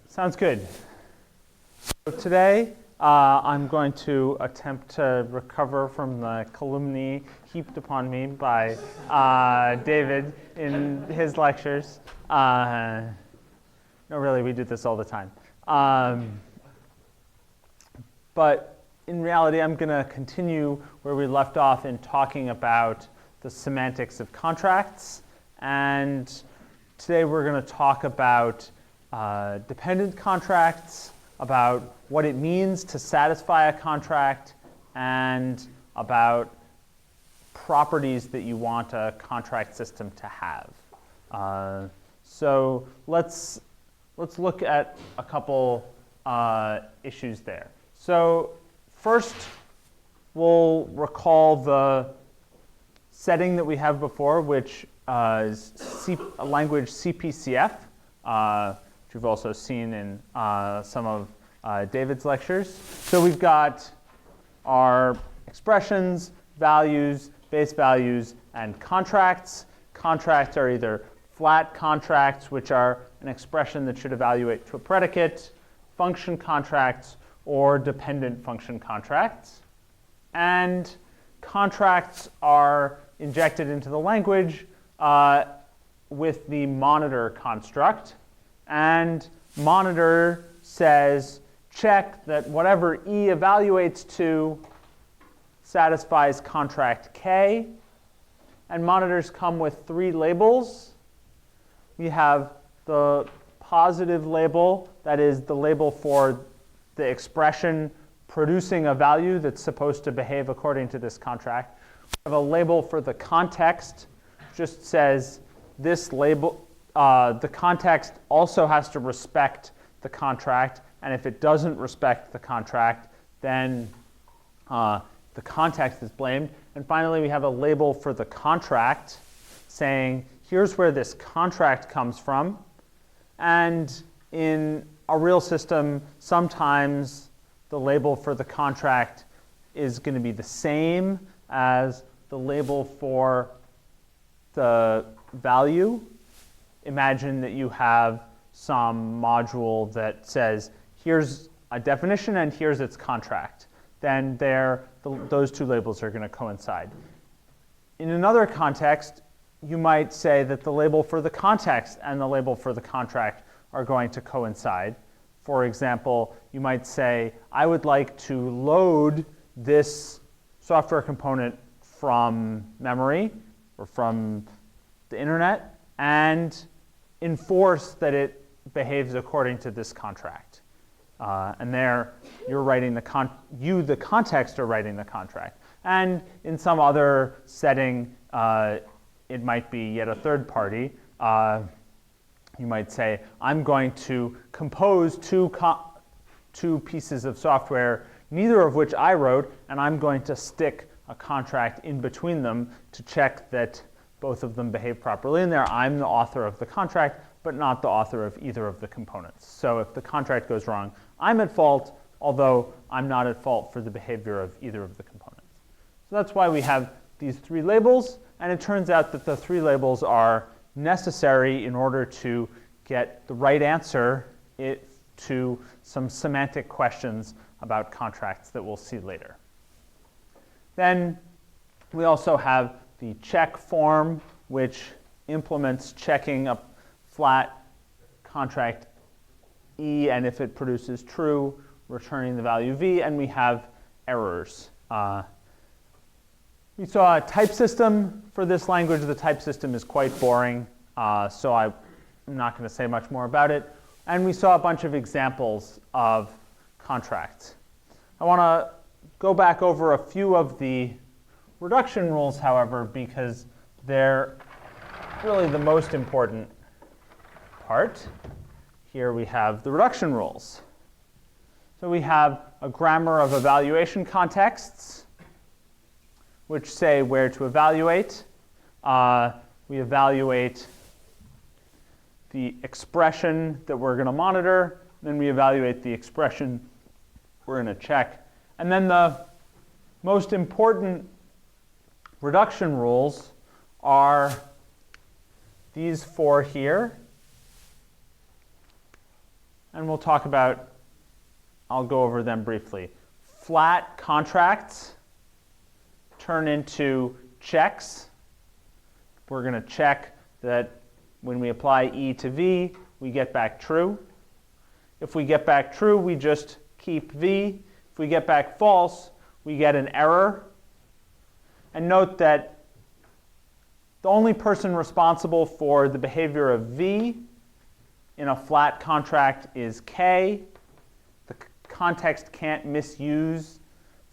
Sounds good. So today, I'm going to attempt to recover from the calumny heaped upon me by David in his lectures. No, really, we do this all the time. But in reality, I'm going to continue where we left off in talking about the semantics of contracts. And today we're going to talk about dependent contracts, about what it means to satisfy a contract, and about properties that you want a contract system to have. So let's look at a couple issues there. So first, we'll recall the setting that we have before, which is a language CPCF, which we've also seen in some of David's lectures. So we've got our expressions, values, base values, and contracts. Contracts are either flat contracts, which are an expression that should evaluate to a predicate, function contracts, or dependent function contracts. And contracts are injected into the language with the monitor construct. And monitor says, check that whatever E evaluates to satisfies contract K. And monitors come with three labels. We have the positive label, that is the label for the expression producing a value that's supposed to behave according to this contract. We have a label for the context, just says this label, the context also has to respect the contract, and if it doesn't respect the contract, then the context is blamed. And finally, we have a label for the contract saying, here's where this contract comes from. And in a real system, sometimes the label for the contract is going to be the same as the label for the value. Imagine that you have some module that says, here's a definition and here's its contract. Then those two labels are going to coincide. In another context, you might say that the label for the context and the label for the contract are going to coincide. For example, you might say, I would like to load this software component from memory or from the internet and enforce that it behaves according to this contract. And there, you're writing the context, are writing the contract. And in some other setting, it might be yet a third party. You might say, I'm going to compose two pieces of software, neither of which I wrote, and I'm going to stick a contract in between them to check that both of them behave properly. And there, I'm the author of the contract, but not the author of either of the components. So if the contract goes wrong, I'm at fault, although I'm not at fault for the behavior of either of the components. So that's why we have these three labels. And it turns out that the three labels are necessary in order to get the right answer to some semantic questions about contracts that we'll see later. Then we also have the check form, which implements checking a flat contract E, and if it produces true, returning the value V, and we have errors. We saw a type system for this language. The type system is quite boring, so I'm not going to say much more about it. And we saw a bunch of examples of contracts. I want to go back over a few of the reduction rules, however, because they're really the most important part. Here we have the reduction rules. So we have a grammar of evaluation contexts, which say where to evaluate. We evaluate the expression that we're going to monitor. Then we evaluate the expression we're going to check. And then the most important reduction rules are these four here. and we'll talk about, I'll go over them briefly. Flat contracts turn into checks. We're going to check that when we apply E to V, we get back true. If we get back true, we just keep V. If we get back false, we get an error. And note that the only person responsible for the behavior of V in a flat contract is K. The context can't misuse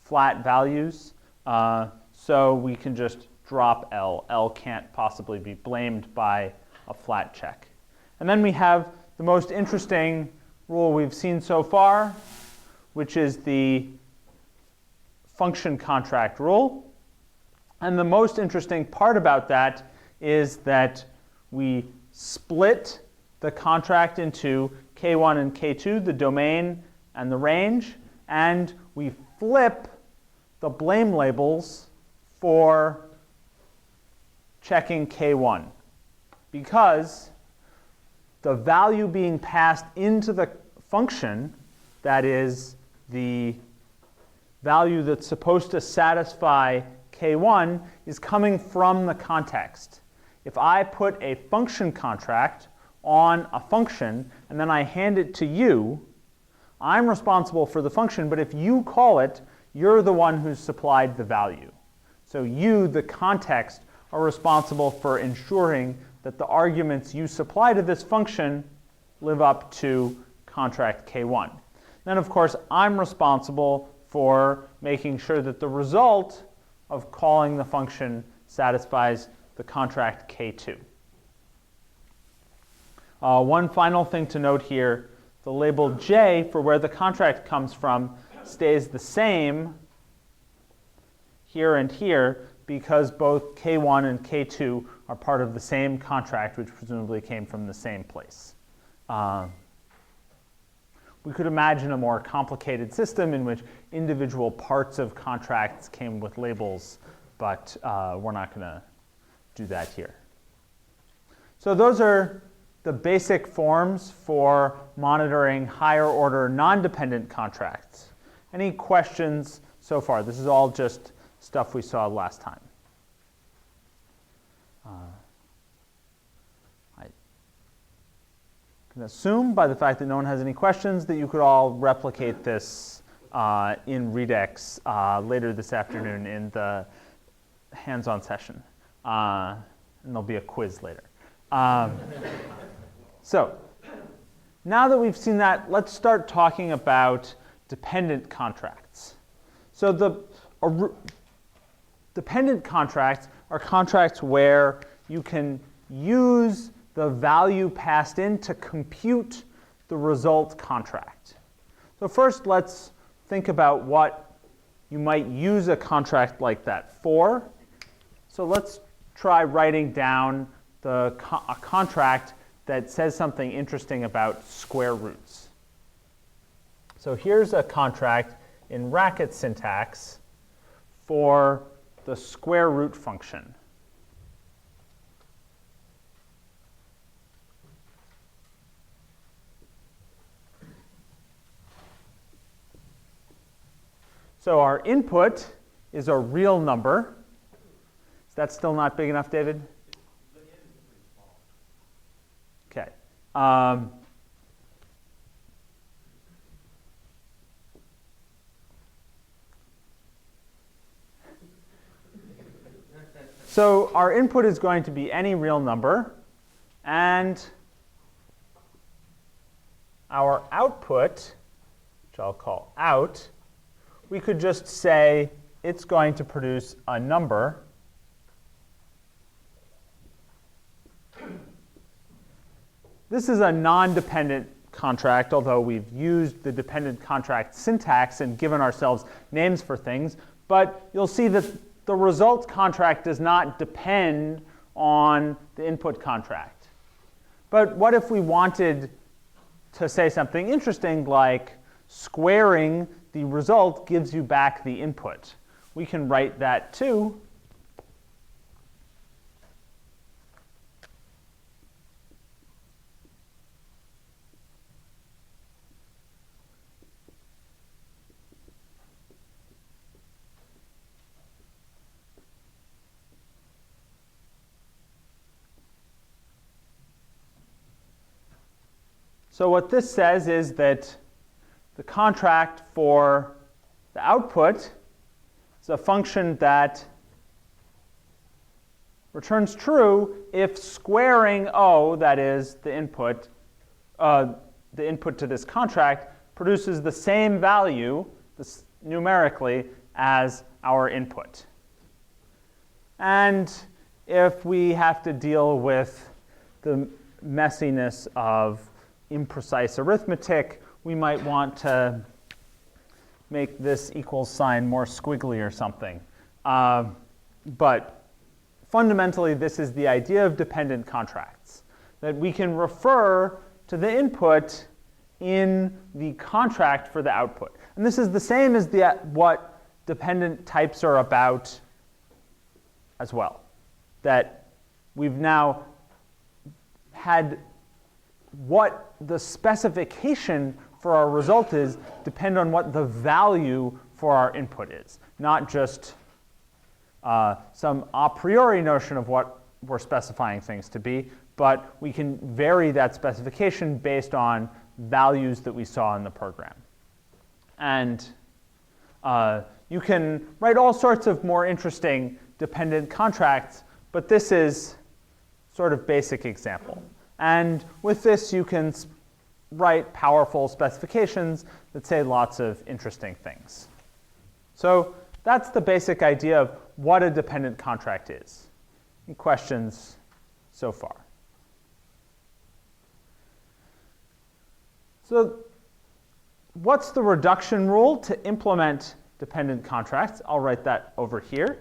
flat values, so we can just drop L. L can't possibly be blamed by a flat check. And then we have the most interesting rule we've seen so far, which is the function contract rule. And the most interesting part about that is that we split the contract into K1 and K2, the domain and the range, and we flip the blame labels for checking K1, because the value being passed into the function, that is the value that's supposed to satisfy K1, is coming from the context. If I put a function contract on a function and then I hand it to you, I'm responsible for the function, but if you call it, you're the one who's supplied the value. So you, the context, are responsible for ensuring that the arguments you supply to this function live up to contract K1. Then, of course, I'm responsible for making sure that the result of calling the function satisfies the contract K2. One final thing to note here, the label J for where the contract comes from stays the same here and here because both K1 and K2 are part of the same contract, which presumably came from the same place. We could imagine a more complicated system in which individual parts of contracts came with labels, but we're not going to do that here. So those are the basic forms for monitoring higher order non-dependent contracts. Any questions so far? This is all just stuff we saw last time. I can assume by the fact that no one has any questions that you could all replicate this in Redux later this afternoon in the hands-on session. And there'll be a quiz later. So now that we've seen that, let's start talking about dependent contracts. So the dependent contracts are contracts where you can use the value passed in to compute the result contract. So first, let's think about what you might use a contract like that for. So let's try writing down a contract that says something interesting about square roots. So here's a contract in racket syntax for the square root function. So our input is a real number. Is that still not big enough, David? Okay. So our input is going to be any real number, and our output, which I'll call out, we could just say it's going to produce a number. This is a non-dependent contract, although we've used the dependent contract syntax and given ourselves names for things. But you'll see that the result contract does not depend on the input contract. But what if we wanted to say something interesting like squaring the result gives you back the input? We can write that too. So what this says is that the contract for the output is a function that returns true if squaring O, that is the input to this contract, produces the same value numerically as our input. And if we have to deal with the messiness of imprecise arithmetic, we might want to make this equals sign more squiggly or something. But fundamentally, this is the idea of dependent contracts, that we can refer to the input in the contract for the output. And this is the same as what dependent types are about as well, that we've now had what the specification for our result is depend on what the value for our input is, not just some a priori notion of what we're specifying things to be, but we can vary that specification based on values that we saw in the program. And you can write all sorts of more interesting dependent contracts, but this is sort of basic example. And with this, you can write powerful specifications that say lots of interesting things. So that's the basic idea of what a dependent contract is. Any questions so far? So what's the reduction rule to implement dependent contracts? I'll write that over here.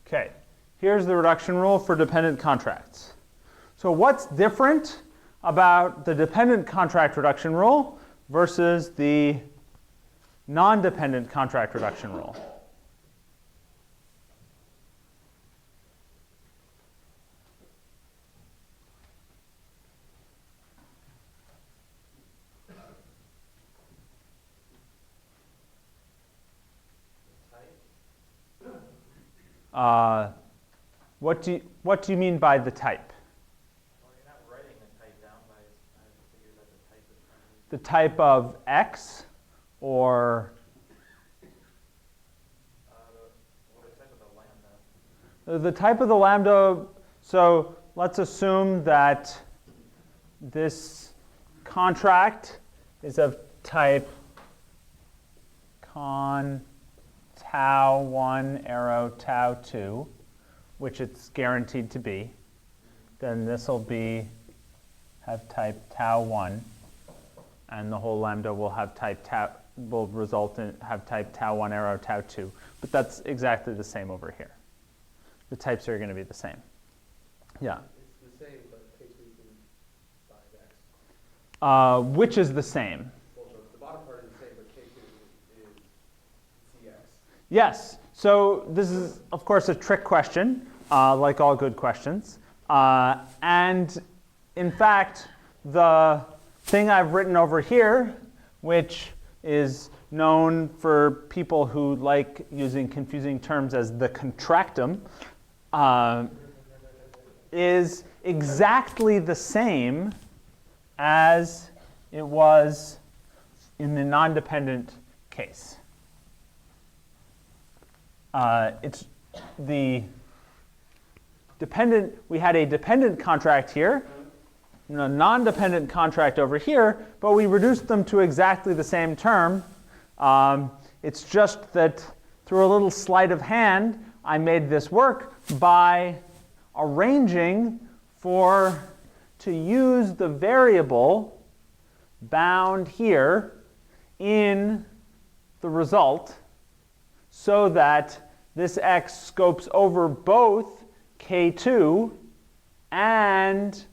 Okay, here's the reduction rule for dependent contracts. So what's different about the dependent contract reduction rule versus the non-dependent contract reduction rule? What do you mean by the type? Well, you're not writing the type down, but I figure that the type is kind of... The type of X, or What is the type of the lambda? the type of the lambda? So let's assume that this contract is of type con tau 1 arrow tau 2, which it's guaranteed to be. Then this will have type tau 1, and the whole lambda will have type tau, will result in have type tau 1 arrow tau 2. But that's exactly the same over here. The types are going to be the same. Yeah. It's the same, but k2 is 5x. Which is the same? Well, the bottom part is the same, but k2 is cx. Yes. So this is, of course, a trick question, like all good questions. And in fact, the thing I've written over here, which is known for people who like using confusing terms as the contractum, is exactly the same as it was in the non-dependent case. It's the we had a dependent contract here, and a non-dependent contract over here, but we reduced them to exactly the same term. It's just that through a little sleight of hand, I made this work by arranging to use the variable bound here in the result so that this x scopes over both k2 and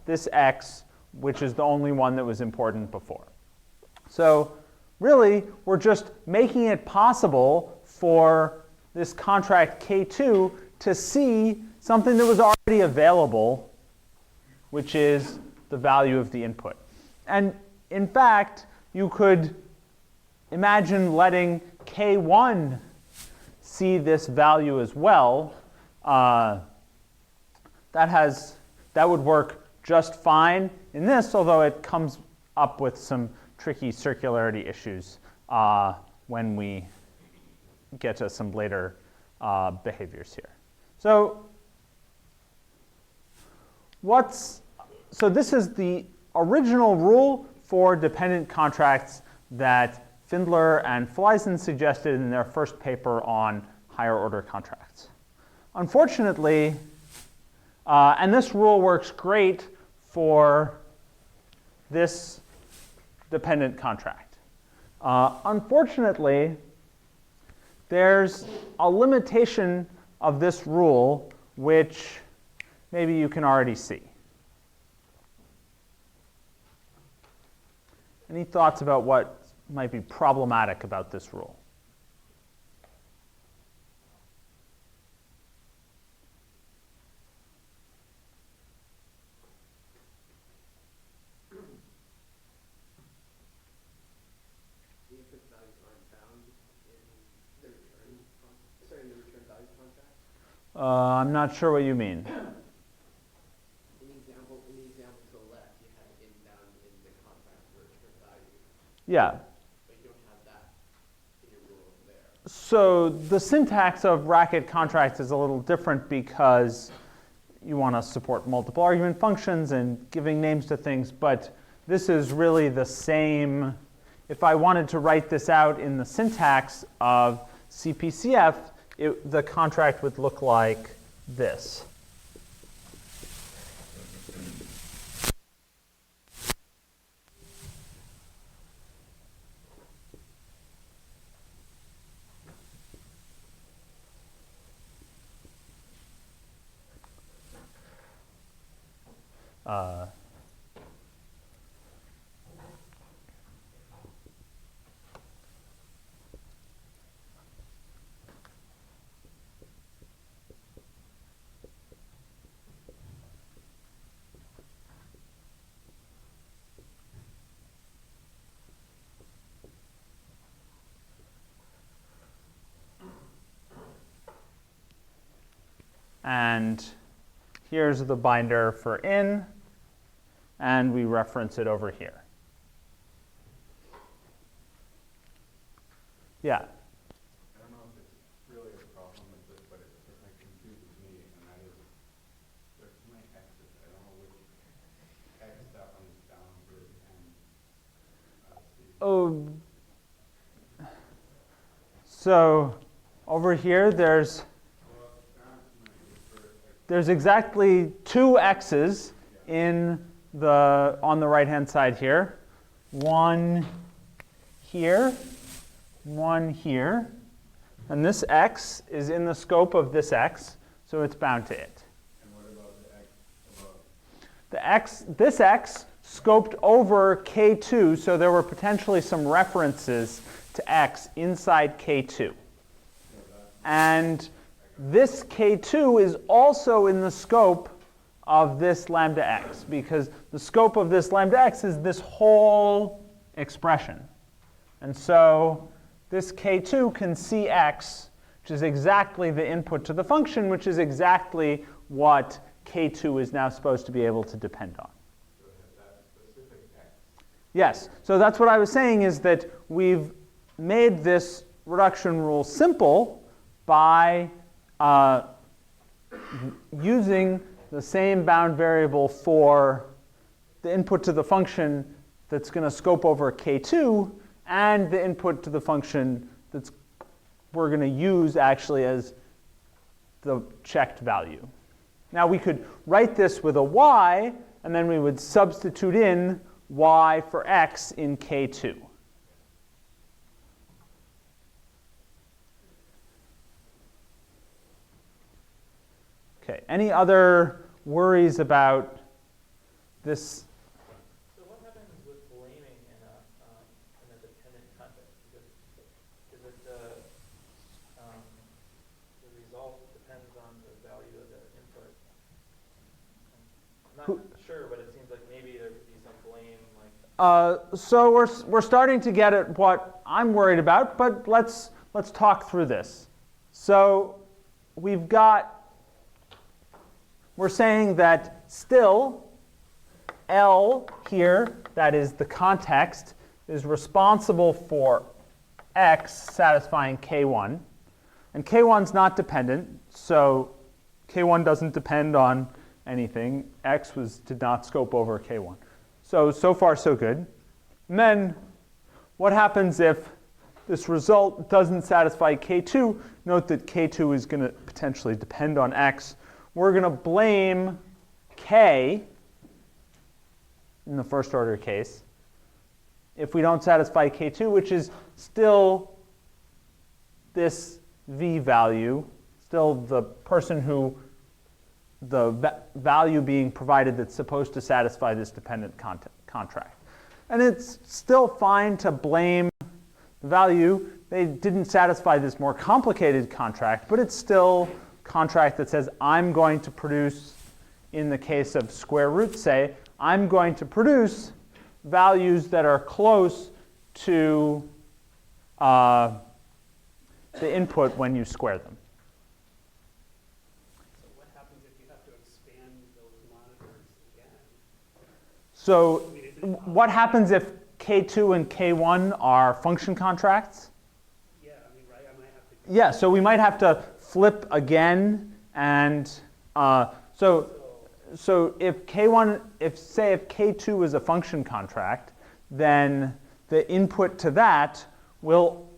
this x, which is the only one that was important before. So really, we're just making it possible for this contract k2 to see something that was already available, which is the value of the input. And in fact, you could imagine letting k1 see this value as well. That would work just fine in this, although it comes up with some tricky circularity issues when we get to some later behaviors here. So this is the original rule for dependent contracts that Findler and Fleisen suggested in their first paper on higher order contracts. Unfortunately, and this rule works great for this dependent contract. Unfortunately, there's a limitation of this rule which maybe you can already see. Any thoughts about what might be problematic about this rule? The input values aren't bound in the return values contract? I'm not sure what you mean. In the example to the left, you had it bound in the contract for return value, Yeah. but you don't have that in your rule over there. So the syntax of racket contracts is a little different because you want to support multiple argument functions and giving names to things, but this is really the same. If I wanted to write this out in the syntax of CPCF, the contract would look like this. And here's the binder for in, and we reference it over here. Yeah? I don't know if it's really a problem with this, but it certainly confuses me, and that is there's so many x's. I don't know which x that one is bound with, and Oh, so over here there's exactly two x's on the right-hand side here. One here, one here. And this x is in the scope of this x, so it's bound to it. And what about the x above? This x scoped over k2, so there were potentially some references to x inside k2. And this k2 is also in the scope of this lambda x, because the scope of this lambda x is this whole expression. And so this k2 can see x, which is exactly the input to the function, which is exactly what k2 is now supposed to be able to depend on. So it has that specific x. Yes, so that's what I was saying, is that we've made this reduction rule simple by using the same bound variable for the input to the function that's going to scope over k2 and the input to the function that's we're going to use actually as the checked value. Now we could write this with a y, and then we would substitute in y for x in k2. Okay, any other worries about this? So what happens with blaming in a dependent context? Because if the result depends on the value of the input. I'm not sure, but it seems like maybe there could be some blame. So we're starting to get at what I'm worried about, but let's talk through this. So we're saying that still L here, that is the context, is responsible for x satisfying k1. And k1's not dependent, so k1 doesn't depend on anything. X did not scope over k1. So far so good. And then what happens if this result doesn't satisfy k2? Note that k2 is going to potentially depend on x. We're going to blame k in the first order case if we don't satisfy k2, which is still this v value, still the person who the value being provided that's supposed to satisfy this dependent contract. And it's still fine to blame the value. They didn't satisfy this more complicated contract, but it's still contract that says I'm going to produce, in the case of square root, say, I'm going to produce values that are close to the input when you square them. So what happens if you have to expand those monitors again? So what happens if k2 and k1 are function contracts? Yeah, I mean, right, I might have to. Yeah, so we might have to flip again, and so if k1, if k2 is a function contract, then the input to that will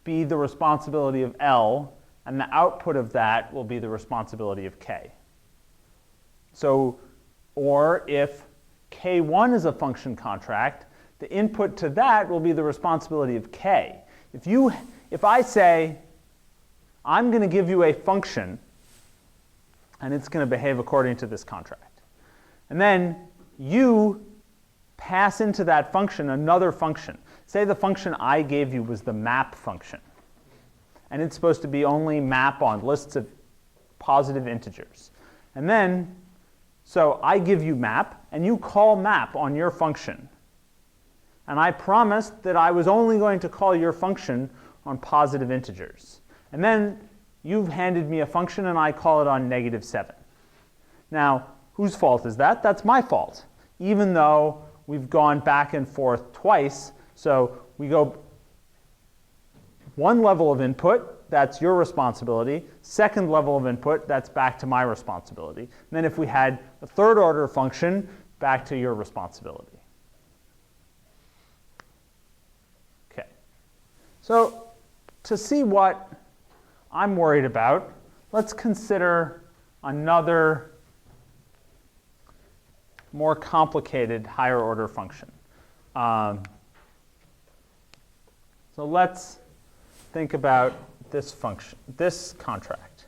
be the responsibility of L, and the output of that will be the responsibility of k. So, or if k1 is a function contract, the input to that will be the responsibility of k. If I say, I'm going to give you a function, and it's going to behave according to this contract. And then you pass into that function another function. Say the function I gave you was the map function. And it's supposed to be only map on lists of positive integers. And then, so I give you map, and you call map on your function. And I promised that I was only going to call your function on positive integers. And then you've handed me a function, and I call it on -7. Now, whose fault is that? That's my fault, even though we've gone back and forth twice. So we go one level of input, that's your responsibility. Second level of input, that's back to my responsibility. And then if we had a third order function, back to your responsibility. Okay. So to see what I'm worried about, let's consider another more complicated higher order function. So let's think about this function, this contract.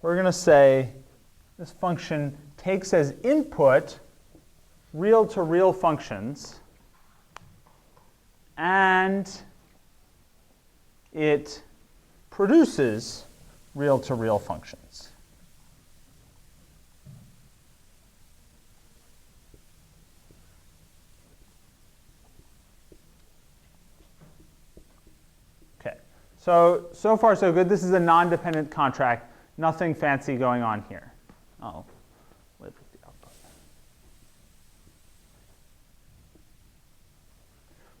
We're going to say this function takes as input real-to-real functions, and it produces real-to-real functions. So far so good. This is a non-dependent contract. Nothing fancy going on here. I'll live with the output.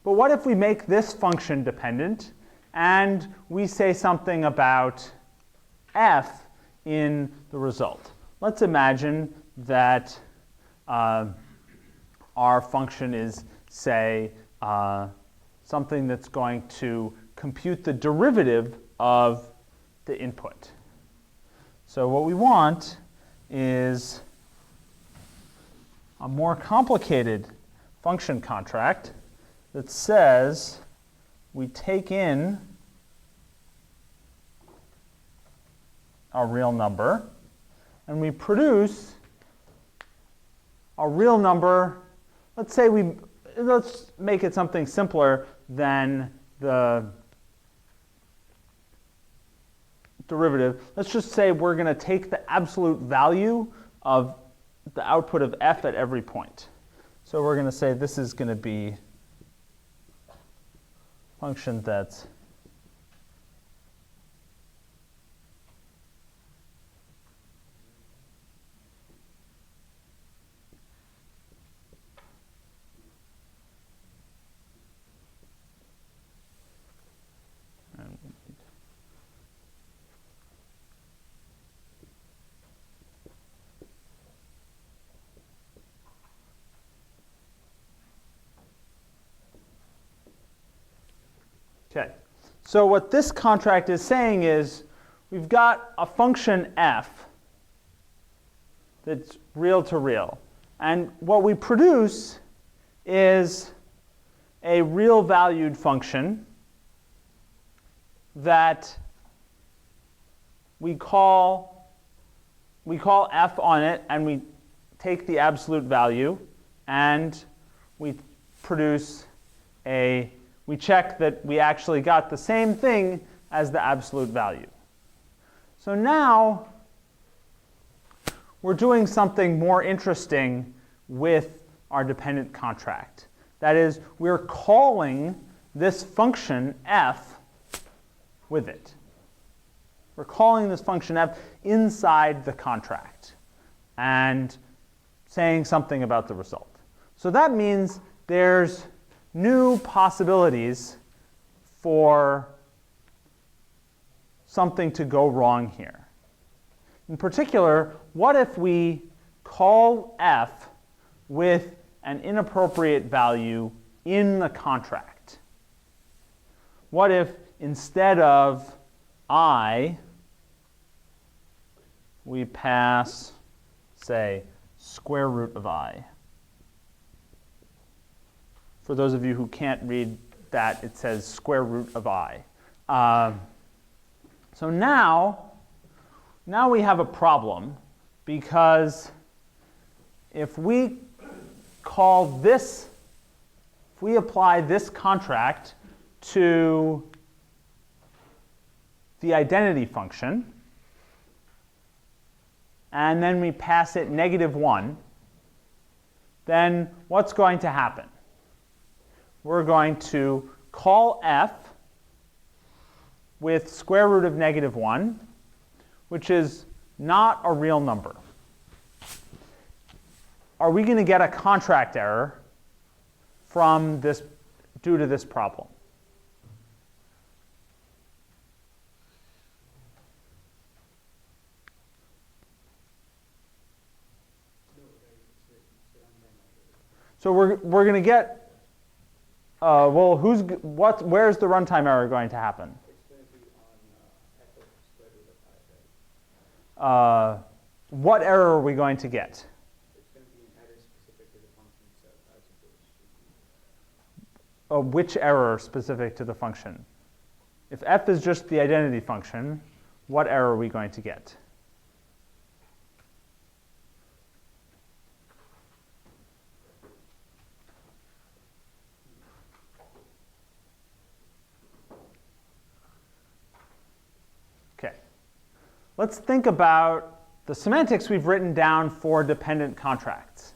But what if we make this function dependent and we say something about f in the result? Let's imagine that our function is, say, something that's going to compute the derivative of the input. So what we want is a more complicated function contract that says we take in a real number and we produce a real number. Let's make it something simpler than the derivative. Let's just say we're going to take the absolute value of the output of f at every point. So we're going to say this is going to be a function that's okay. So what this contract is saying is we've got a function f that's real to real. And what we produce is a real valued function that we call f on it, and we take the absolute value, and we produce we check that we actually got the same thing as the absolute value. So now we're doing something more interesting with our dependent contract. That is, we're calling this function f with it. We're calling this function f inside the contract and saying something about the result. So that means there's new possibilities for something to go wrong here. In particular, what if we call f with an inappropriate value in the contract? What if instead of I, we pass, say, square root of I? For those of you who can't read that, it says square root of I. So now we have a problem, because if we apply this contract to the identity function, and then we pass it -1, then what's going to happen? We're going to call f with square root of -1, which is not a real number. Are we going to get a contract error from this due to this problem? So we're going to get well, where's the runtime error going to happen? It's going to be on f of square root of I, right? What error are we going to get? It's going to be an error specific to the function itself, as opposed to Which error specific to the function? If f is just the identity function, what error are we going to get? Let's think about the semantics we've written down for dependent contracts.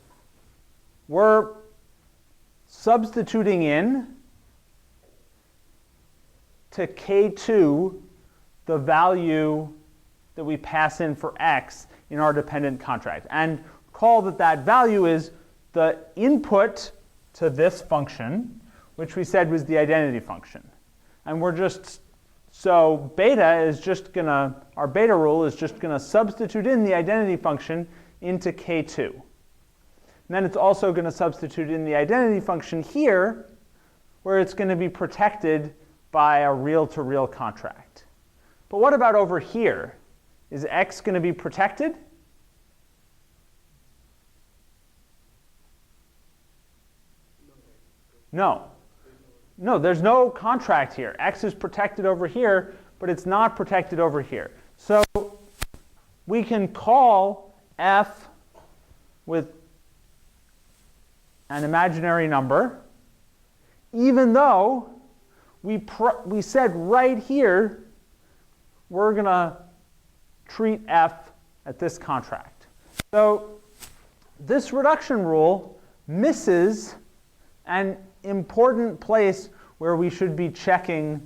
We're substituting in to k2 the value that we pass in for x in our dependent contract. And recall that that value is the input to this function, which we said was the identity function. And we're just, so beta is just going to, our beta rule is just going to substitute in the identity function into k2. And then it's also going to substitute in the identity function here, where it's going to be protected by a real-to-real contract. But what about over here? Is x going to be protected? No. No, there's no contract here. X is protected over here, but it's not protected over here. So we can call f with an imaginary number, even though we said right here we're going to treat f at this contract. So this reduction rule misses an important place where we should be checking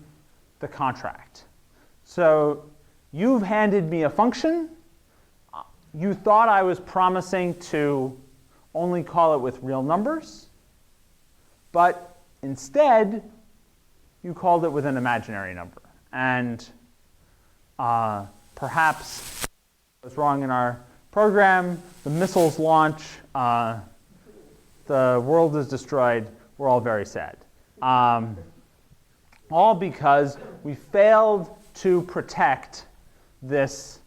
the contract. So you've handed me a function. You thought I was promising to only call it with real numbers, but instead you called it with an imaginary number. And perhaps it was wrong in our program, the missiles launch, the world is destroyed, we're all very sad. All because we failed to protect this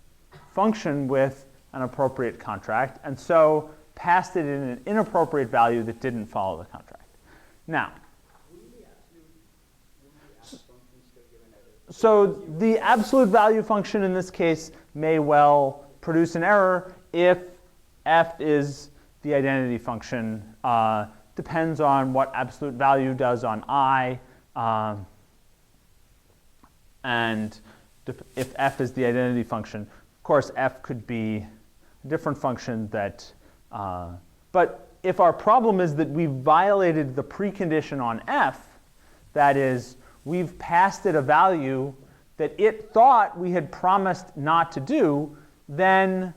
function with an appropriate contract, and so passed it in an inappropriate value that didn't follow the contract. Now, so the absolute value function in this case may well produce an error if f is the identity function. Depends on what absolute value does on I, and if f is the identity function. Of course, f could be a different function that, but if our problem is that we violated the precondition on f, that is, we've passed it a value that it thought we had promised not to do, then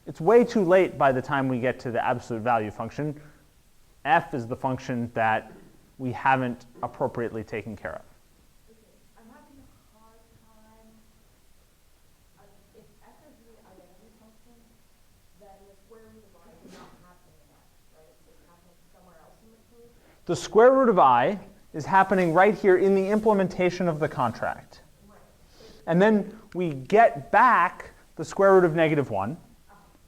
it's way too late by the time we get to the absolute value function. F is the function that we haven't appropriately taken care of. I'm having a hard time. If f is the identity function, then the square root of I is not happening in f, right? It's happening somewhere else in the code. The square root of I is happening right here in the implementation of the contract. Right. And then we get back the square root of -1,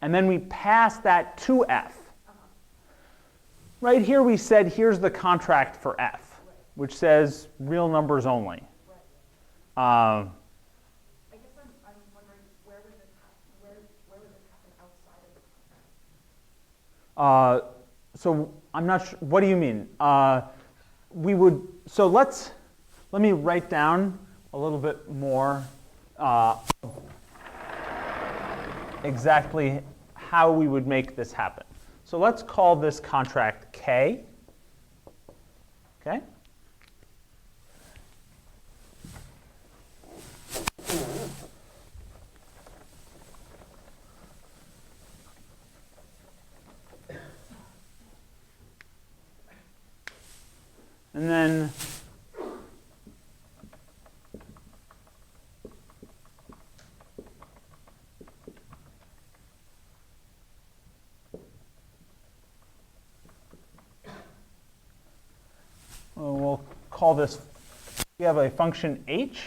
and then we pass that to f. Right here we said, here's the contract for f, which says real numbers only. I guess I'm wondering where would it happen outside of the contract? So I'm not sure, what do you mean? So let me write down a little bit more exactly how we would make this happen. So let's call this contract K. Okay? And then we'll call this, we have a function h,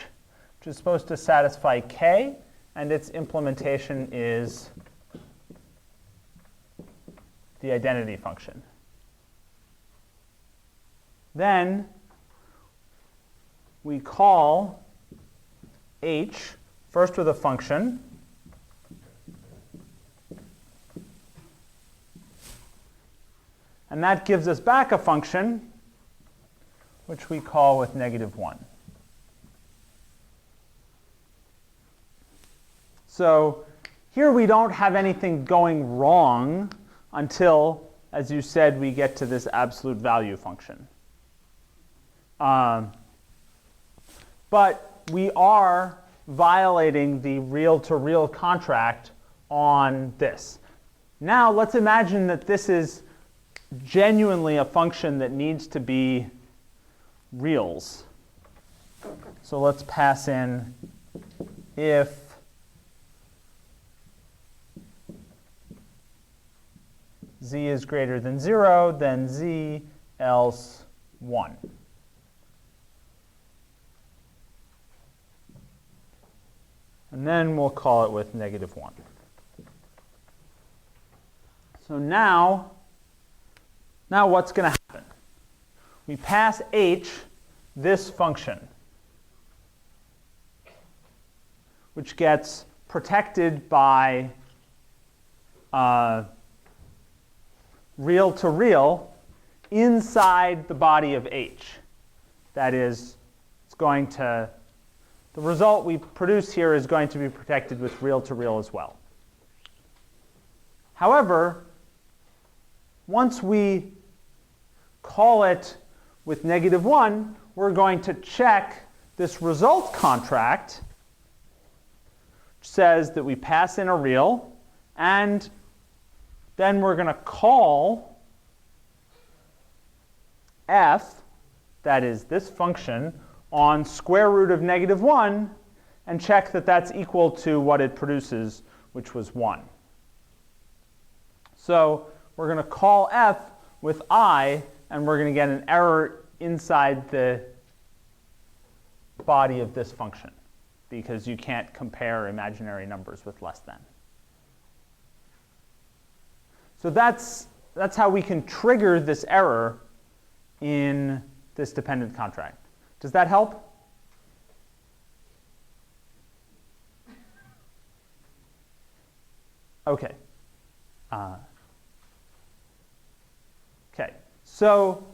which is supposed to satisfy k, and its implementation is the identity function. Then we call h first with a function, and that gives us back a function which we call with -1. So here we don't have anything going wrong until, as you said, we get to this absolute value function. but we are violating the real-to-real contract on this. Now let's imagine that this is genuinely a function that needs to be reals. So let's pass in if z is greater than 0, then z, else 1. And then we'll call it with negative 1. So now what's going to happen? We pass h this function, which gets protected by real-to-real inside the body of h. That is, it's going to, the result we produce here is going to be protected with real-to-real as well. However, once we call it with negative 1, we're going to check this result contract, which says that we pass in a real, and then we're going to call f, that is this function, on square root of negative 1, and check that that's equal to what it produces, which was 1. So we're going to call f with I, and we're going to get an error inside the body of this function, because you can't compare imaginary numbers with less than. So that's how we can trigger this error in this dependent contract. Does that help? Okay. Okay. So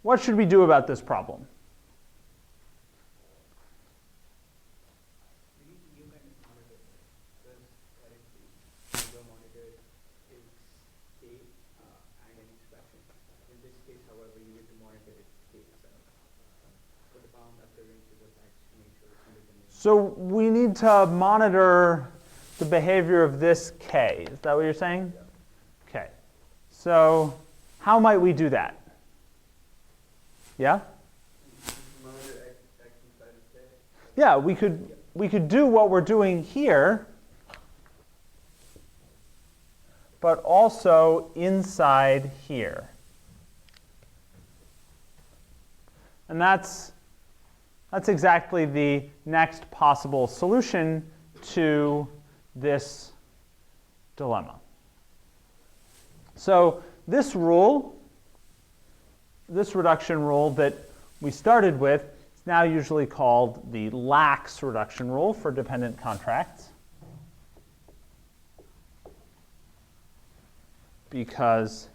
what should we do about this problem? You can monitor it. Because currently the monitor is state and an expression. In this case, however, you need to monitor its state itself. Put a bound appearing to the text to make sure it's independent. So we need to monitor the behavior of this k. Is that what you're saying? Yeah. Okay. So how might we do that? Yeah? Monitor x inside of k. Yeah, we could do what we're doing here, but also inside here. And that's exactly the next possible solution to this dilemma. So this rule, this reduction rule that we started with, is now usually called the lax reduction rule for dependent contracts, because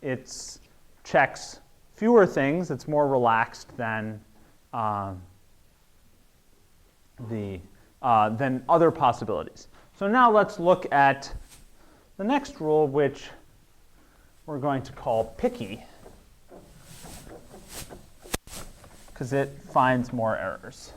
it checks fewer things. It's more relaxed than than other possibilities. So now let's look at the next rule, which we're going to call picky, because it finds more errors.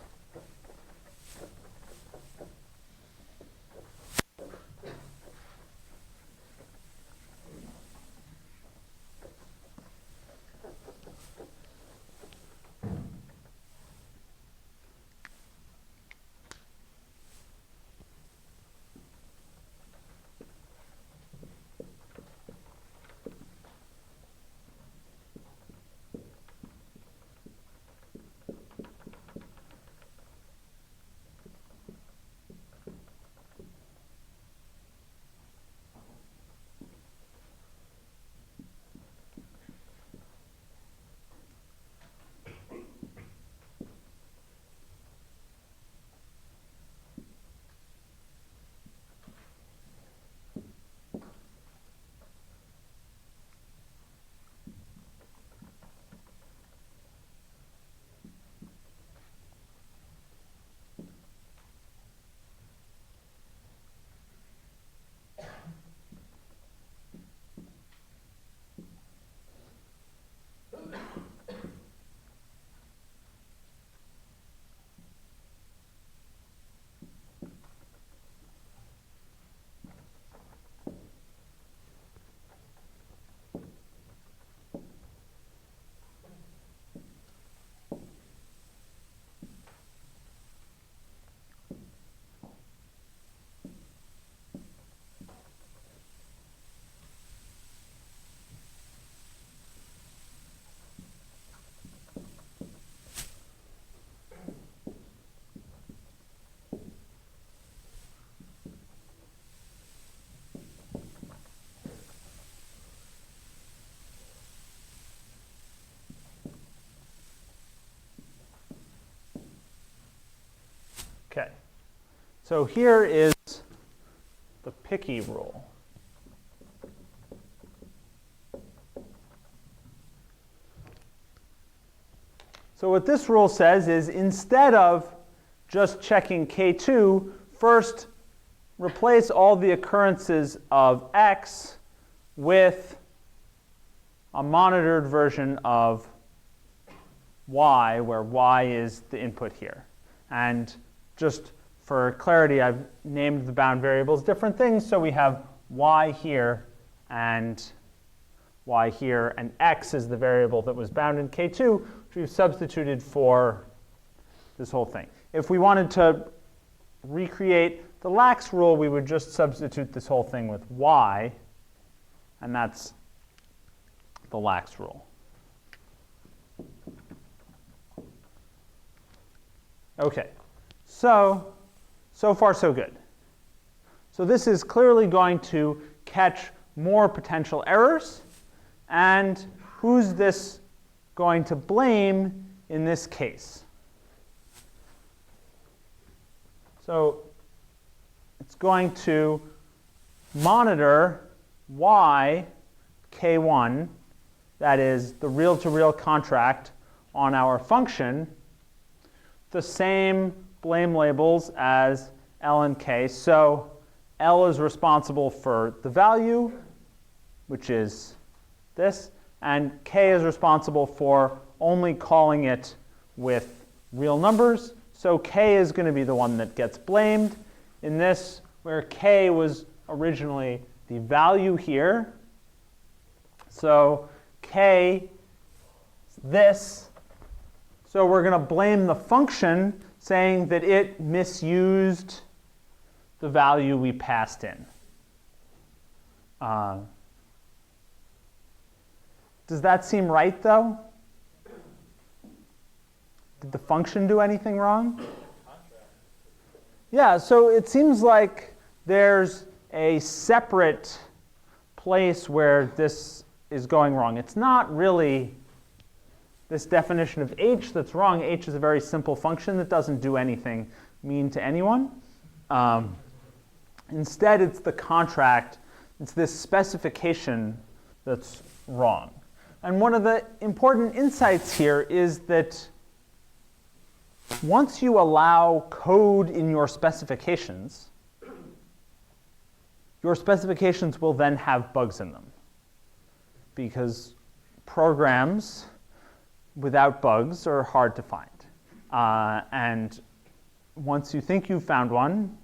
Okay. So here is the picky rule. So what this rule says is instead of just checking K2, first replace all the occurrences of X with a monitored version of Y, where Y is the input here. And just for clarity, I've named the bound variables different things. So we have Y here and Y here, and X is the variable that was bound in K2, which we've substituted for this whole thing. If we wanted to recreate the lax rule, we would just substitute this whole thing with Y, and that's the lax rule. Okay, so far so good. So this is clearly going to catch more potential errors. And who's this going to blame in this case? So it's going to monitor Y, K1, that is the real-to-real contract on our function, the same blame labels as L and K. So L is responsible for the value, which is this, and K is responsible for only calling it with real numbers. So K is going to be the one that gets blamed in this, where K was originally the value here. So K is this. So we're going to blame the function, saying that it misused the value we passed in. Does that seem right, though? Did the function do anything wrong? Yeah, so it seems like there's a separate place where this is going wrong. It's not really this definition of h that's wrong. H is a very simple function that doesn't do anything mean to anyone. Instead, it's the contract, it's this specification that's wrong. And one of the important insights here is that once you allow code in your specifications will then have bugs in them. Because programs without bugs are hard to find. And once you think you've found one,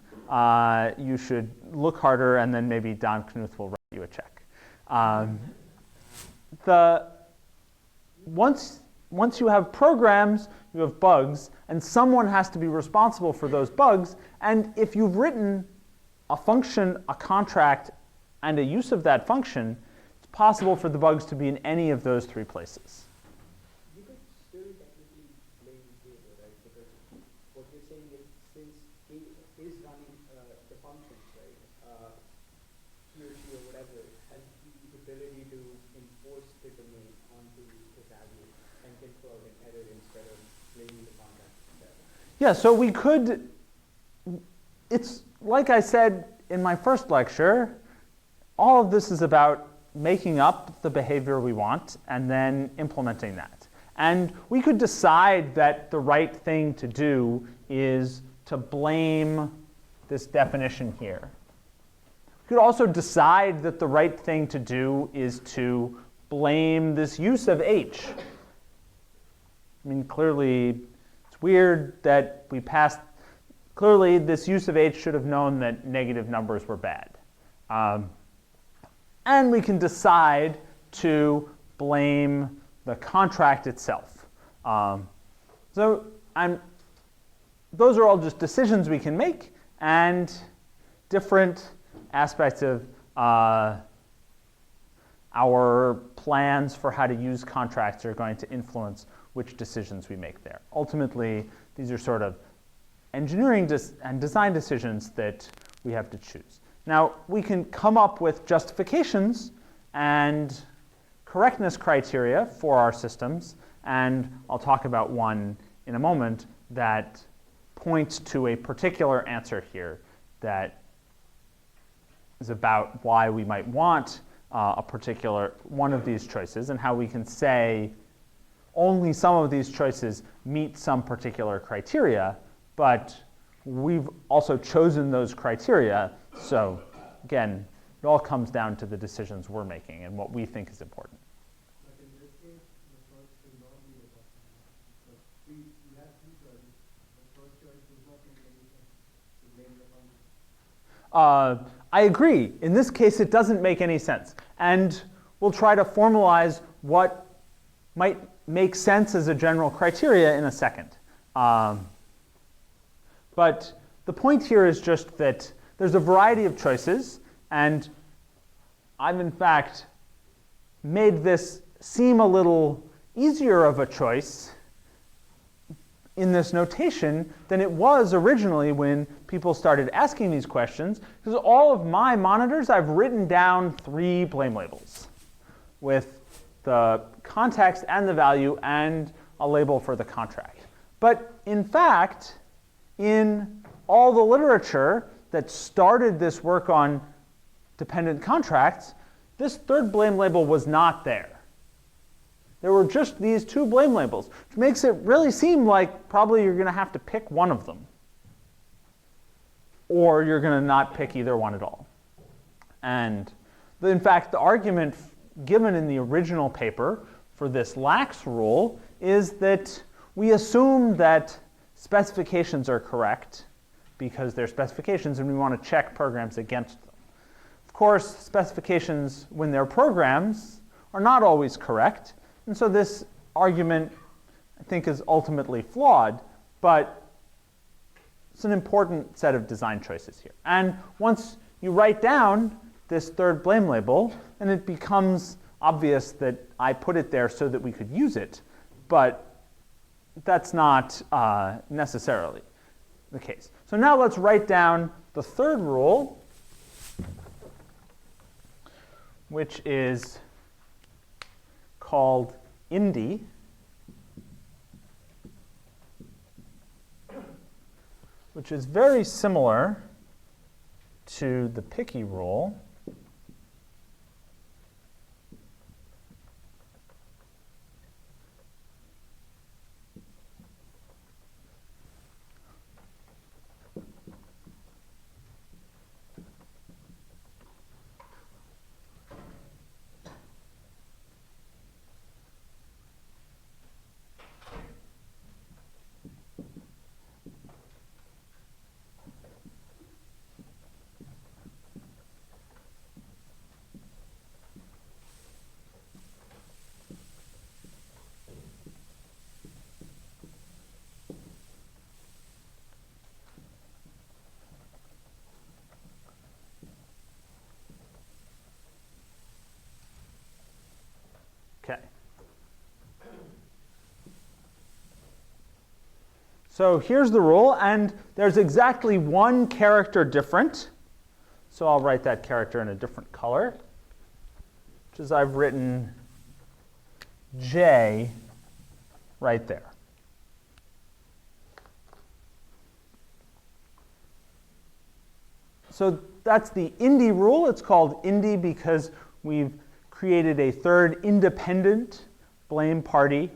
you should look harder, and then maybe Don Knuth will write you a check. Once you have programs, you have bugs, and someone has to be responsible for those bugs. And if you've written a function, a contract, and a use of that function, it's possible for the bugs to be in any of those three places. You could still technically blame K, right? Because what you're saying is since K is running the functions, right? He or she or whatever has the ability to enforce the domain onto the value and can throw out an error instead of blaming the contract itself. Yeah, so we could, it's like I said in my first lecture, all of this is about making up the behavior we want and then implementing that. And we could decide that the right thing to do is to blame this definition here. We could also decide that the right thing to do is to blame this use of h. I mean, clearly, it's weird that we passed. Clearly, this use of h should have known that negative numbers were bad. And we can decide to blame the contract itself. Those are all just decisions we can make, and different aspects of our plans for how to use contracts are going to influence which decisions we make there. Ultimately, these are sort of engineering and design decisions that we have to choose. Now, we can come up with justifications and correctness criteria for our systems, and I'll talk about one in a moment that points to a particular answer here that is about why we might want a particular one of these choices, and how we can say only some of these choices meet some particular criteria, but we've also chosen those criteria. So again, it all comes down to the decisions we're making and what we think is important. But in this case, the first will not be the bottom line. But we have two choices. The first choice does not make any sense to blame the function. I agree. In this case, it doesn't make any sense. And we'll try to formalize what might make sense as a general criteria in a second. But the point here is just that there's a variety of choices, and I've in fact made this seem a little easier of a choice in this notation than it was originally when people started asking these questions, because all of my monitors, I've written down 3 blame labels with the context and the value and a label for the contract. But in fact, in all the literature that started this work on dependent contracts, this 3rd blame label was not there. There were just these 2 blame labels, which makes it really seem like probably you're going to have to pick one of them, or you're going to not pick either one at all. And in fact, the argument given in the original paper for this lax rule is that we assume that specifications are correct because they're specifications, and we want to check programs against them. Of course, specifications, when they're programs, are not always correct. And so this argument, I think, is ultimately flawed, but it's an important set of design choices here. And once you write down this 3rd blame label, then it becomes obvious that I put it there so that we could use it. But that's not necessarily the case. So now let's write down the 3rd rule, which is called Indi, which is very similar to the picky rule. Okay. So here's the rule, and there's exactly 1 character different. So I'll write that character in a different color, which is I've written J right there. So that's the Indi rule. It's called Indi because we've created a 3rd independent blame party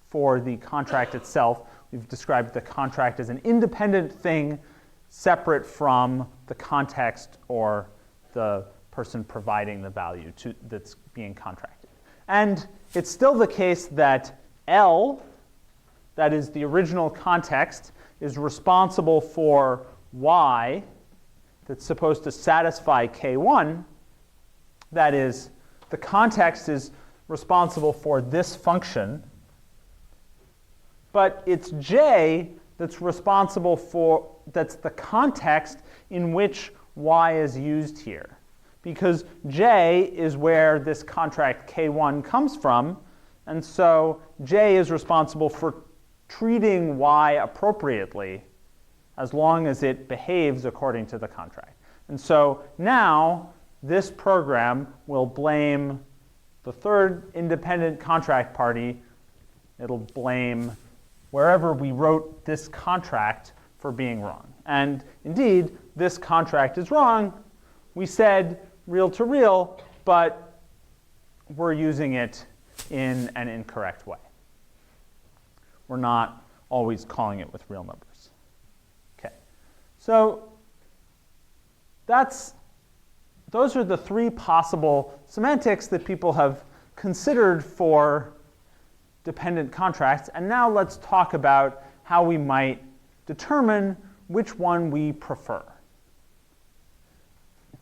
for the contract itself. We've described the contract as an independent thing separate from the context or the person providing the value that's being contracted. And it's still the case that L, that is the original context, is responsible for Y that's supposed to satisfy K1. That is, the context is responsible for this function, but it's J that's responsible for, that's the context in which Y is used here. Because J is where this contract K1 comes from, and so J is responsible for treating Y appropriately as long as it behaves according to the contract. And so now this program will blame the 3rd independent contract party. It'll blame wherever we wrote this contract for being wrong. And indeed, this contract is wrong. We said real to real, but we're using it in an incorrect way. We're not always calling it with real numbers. Okay, so those are the three possible semantics that people have considered for dependent contracts. And now let's talk about how we might determine which one we prefer.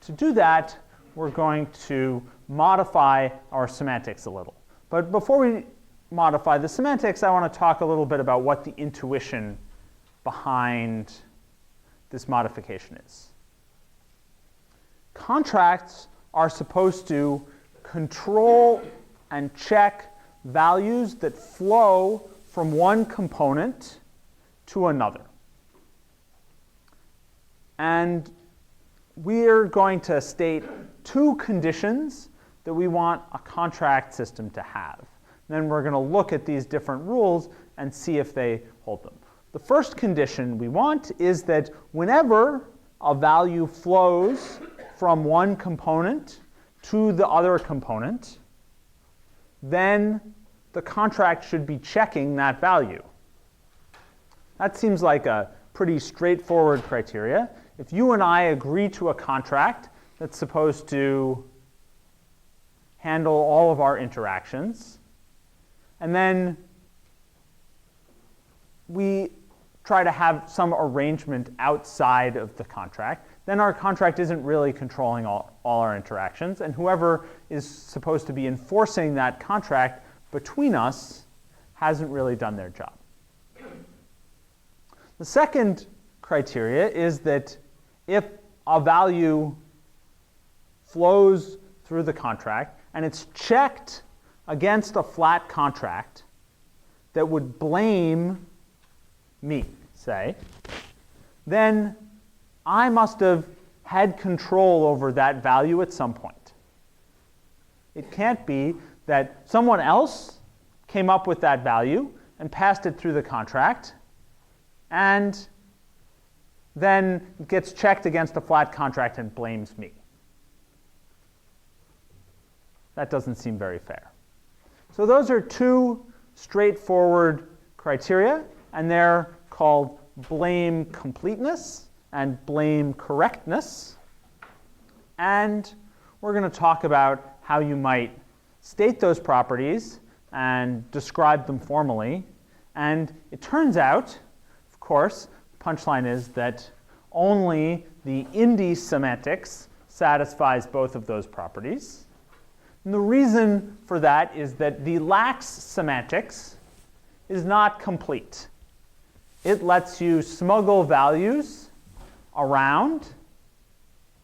To do that, we're going to modify our semantics a little. But before we modify the semantics, I want to talk a little bit about what the intuition behind this modification is. Contracts are supposed to control and check values that flow from one component to another. And we're going to state two conditions that we want a contract system to have. Then we're going to look at these different rules and see if they hold them. The first condition we want is that whenever a value flows from one component to the other component, then the contract should be checking that value. That seems like a pretty straightforward criteria. If you and I agree to a contract that's supposed to handle all of our interactions, and then we try to have some arrangement outside of the contract, then our contract isn't really controlling all our interactions, and whoever is supposed to be enforcing that contract between us hasn't really done their job. The second criteria is that if a value flows through the contract and it's checked against a flat contract that would blame me, say, then I must have had control over that value at some point. It can't be that someone else came up with that value and passed it through the contract, and then it gets checked against a flat contract and blames me. That doesn't seem very fair. So those are two straightforward criteria, and they're called blame completeness and blame correctness. And we're going to talk about how you might state those properties and describe them formally. And it turns out, of course, the punchline is that only the Indi semantics satisfies both of those properties. And the reason for that is that the lax semantics is not complete. It lets you smuggle values around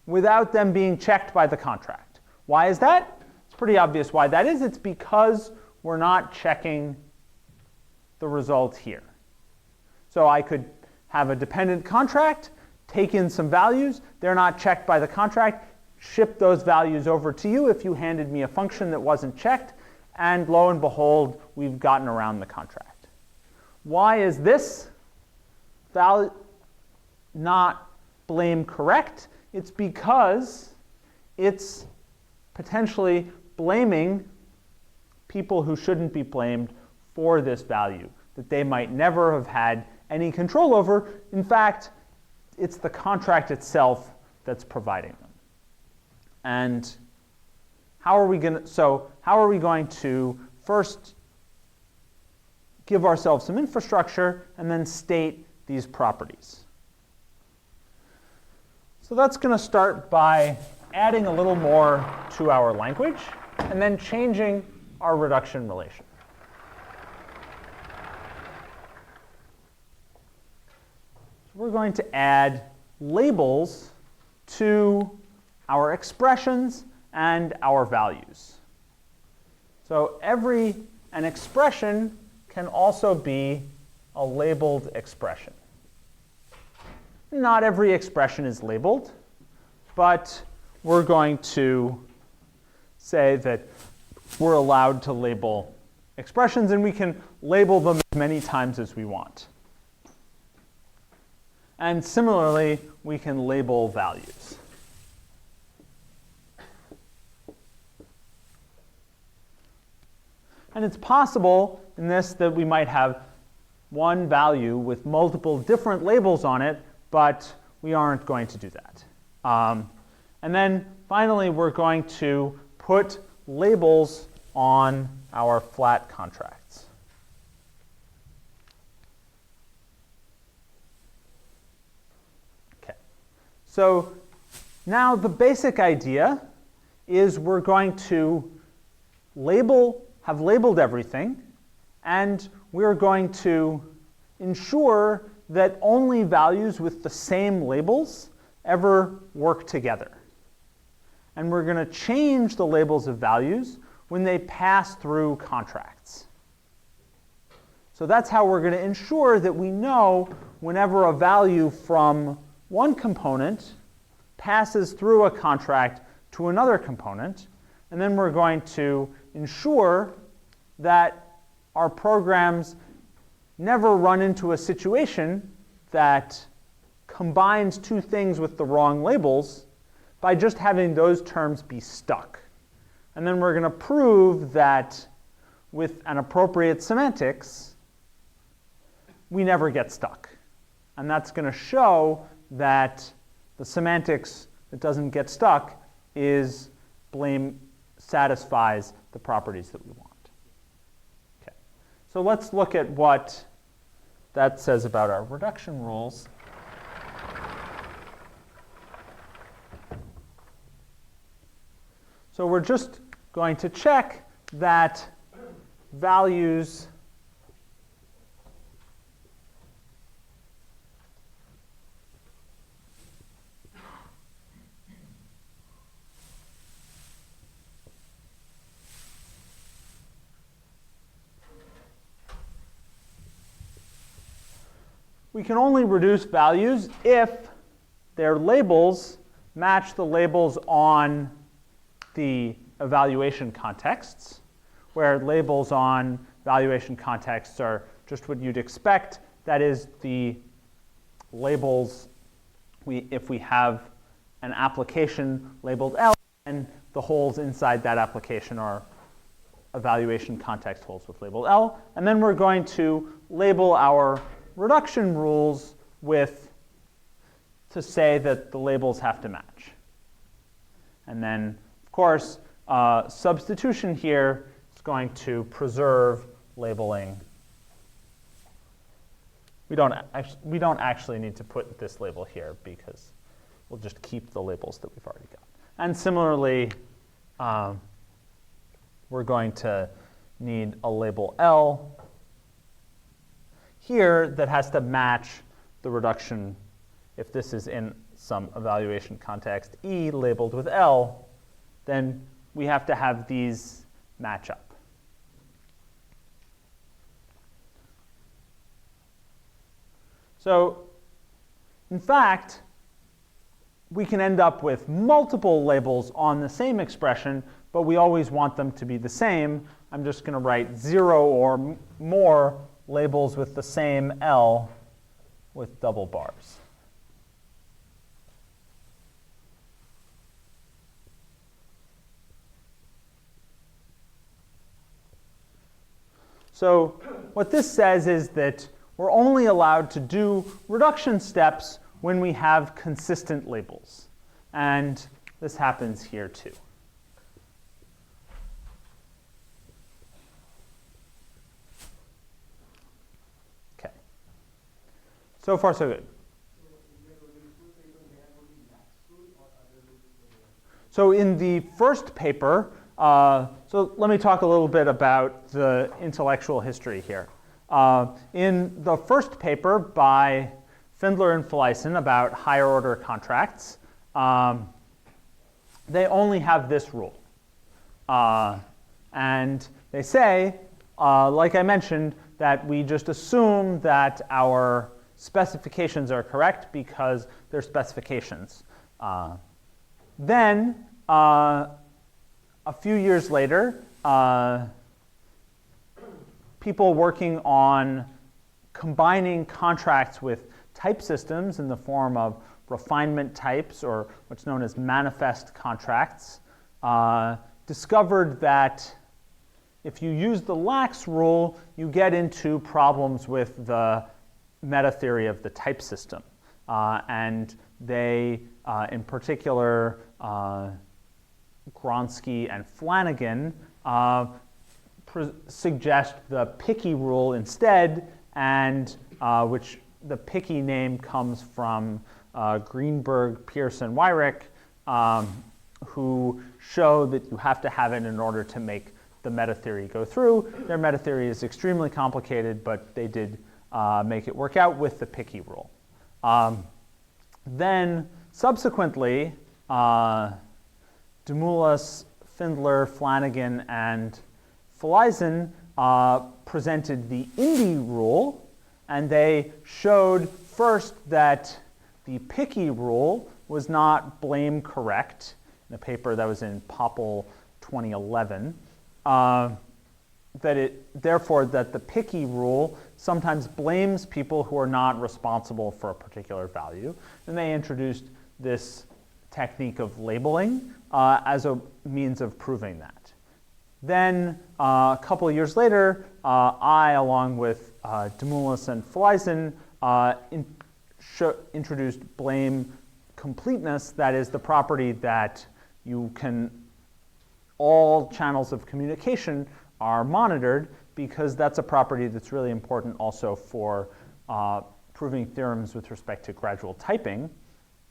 without them being checked by the contract. Why is that? It's pretty obvious why that is. It's because we're not checking the result here. So I could have a dependent contract, take in some values, they're not checked by the contract, ship those values over to you if you handed me a function that wasn't checked, and lo and behold, we've gotten around the contract. Why is this value not blame correct? It's because it's potentially blaming people who shouldn't be blamed for this value that they might never have had any control over. In fact, it's the contract itself that's providing them. And how are we going to first give ourselves some infrastructure and then state these properties? So that's going to start by adding a little more to our language and then changing our reduction relation. So we're going to add labels to our expressions and our values. So an expression can also be a labeled expression. Not every expression is labeled, but we're going to say that we're allowed to label expressions, and we can label them as many times as we want. And similarly, we can label values. And it's possible in this that we might have one value with multiple different labels on it, but we aren't going to do that. And then finally, we're going to put labels on our flat contracts. Okay. So now the basic idea is we're going to have labeled everything, and we're going to ensure that only values with the same labels ever work together. And we're going to change the labels of values when they pass through contracts. So that's how we're going to ensure that we know whenever a value from one component passes through a contract to another component, and then we're going to ensure that our programs never run into a situation that combines two things with the wrong labels by just having those terms be stuck. And then we're going to prove that with an appropriate semantics, we never get stuck. And that's going to show that the semantics that doesn't get stuck is satisfies the properties that we want. Okay. So let's look at what that says about our reduction rules. So we're just going to check that values we can only reduce values if their labels match the labels on the evaluation contexts, where labels on evaluation contexts are just what you'd expect. That is, the labels, if we have an application labeled L, and the holes inside that application are evaluation context holes with label L. And then we're going to label our reduction rules to say that the labels have to match. And then, of course, substitution here is going to preserve labeling. We don't actually need to put this label here because we'll just keep the labels that we've already got. And similarly, we're going to need a label L here that has to match the reduction. If this is in some evaluation context E labeled with L, then we have to have these match up. So in fact, we can end up with multiple labels on the same expression, but we always want them to be the same. I'm just going to write 0 or more labels with the same L with double bars. So what this says is that we're only allowed to do reduction steps when we have consistent labels. And this happens here too. Okay. So far, so good. So in the first paper, so let me talk a little bit about the intellectual history here. In the first paper by Findler and Fleisen about higher order contracts, they only have this rule. And they say, like I mentioned, that we just assume that our specifications are correct because they're specifications. Then, a few years later, people working on combining contracts with type systems in the form of refinement types, or what's known as manifest contracts, discovered that if you use the lax rule, you get into problems with the meta theory of the type system. And they, in particular, Gronsky and Flanagan, suggest the picky rule instead, and which the picky name comes from Greenberg, Pearson, Weyrich, who show that you have to have it in order to make the meta theory go through. Their meta theory is extremely complicated, but they did make it work out with the picky rule. Then subsequently, Dumoulas, Findler, Flanagan, and Felizen presented the Indi rule, and they showed first that the picky rule was not blame correct in a paper that was in Popple 2011. Therefore, that the picky rule sometimes blames people who are not responsible for a particular value. And they introduced this technique of labeling as a means of proving that. Then, a couple of years later, I, along with Dumoulas and Felizen, introduced blame completeness, that is the property that you can, all channels of communication are monitored, because that's a property that's really important also for proving theorems with respect to gradual typing.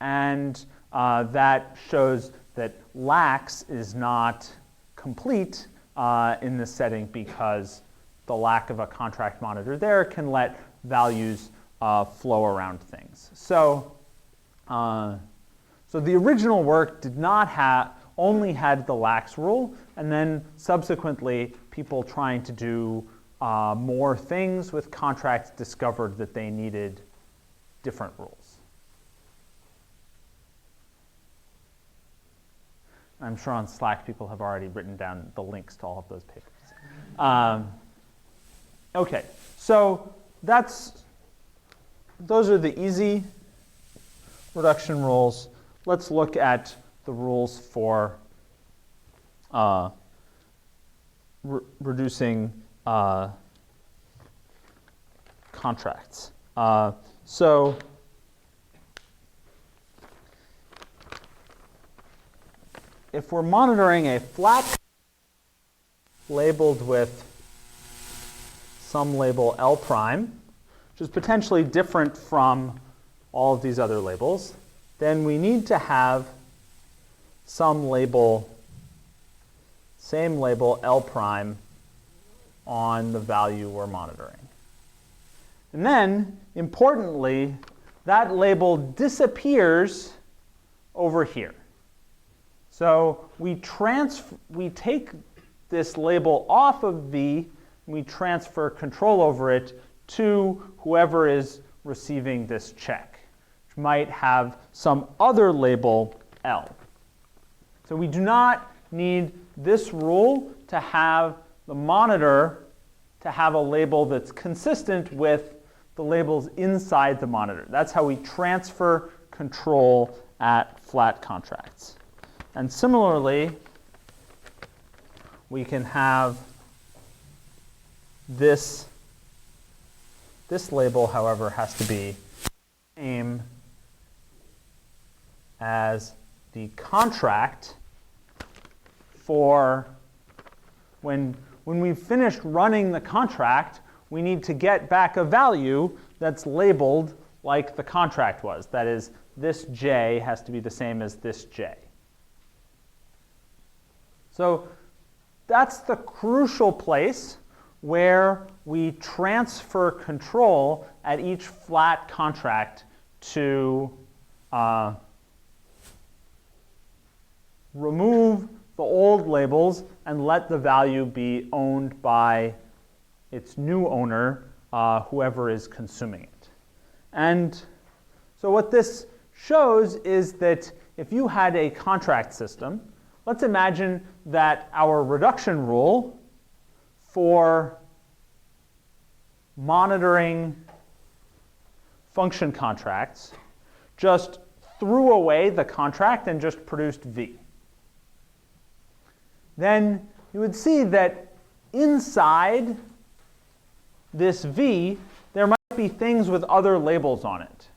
And that shows that lax is not complete in this setting, because the lack of a contract monitor there can let values flow around things. So the original work did not have, only had the lax rule, and then subsequently people trying to do more things with contracts discovered that they needed different rules. I'm sure on Slack people have already written down the links to all of those papers. Okay, so those are the easy reduction rules. Let's look at the rules for reducing contracts. So if we're monitoring a flat labeled with some label L prime, which is potentially different from all of these other labels, then we need to have some label, same label L prime on the value we're monitoring. And then, importantly, that label disappears over here. So we take this label off of V, and we transfer control over it to whoever is receiving this check, which might have some other label L. So we do not need this rule to have the monitor to have a label that's consistent with the labels inside the monitor. That's how we transfer control at flat contracts. And similarly, we can have this label, however, has to be the same as the contract for when we've finished running the contract, we need to get back a value that's labeled like the contract was. That is, this J has to be the same as this J. So that's the crucial place where we transfer control at each flat contract to remove the old labels and let the value be owned by its new owner, whoever is consuming it. And so what this shows is that if you had a contract system, let's imagine that our reduction rule for monitoring function contracts just threw away the contract and just produced v, then you would see that inside this v, there might be things with other labels on it.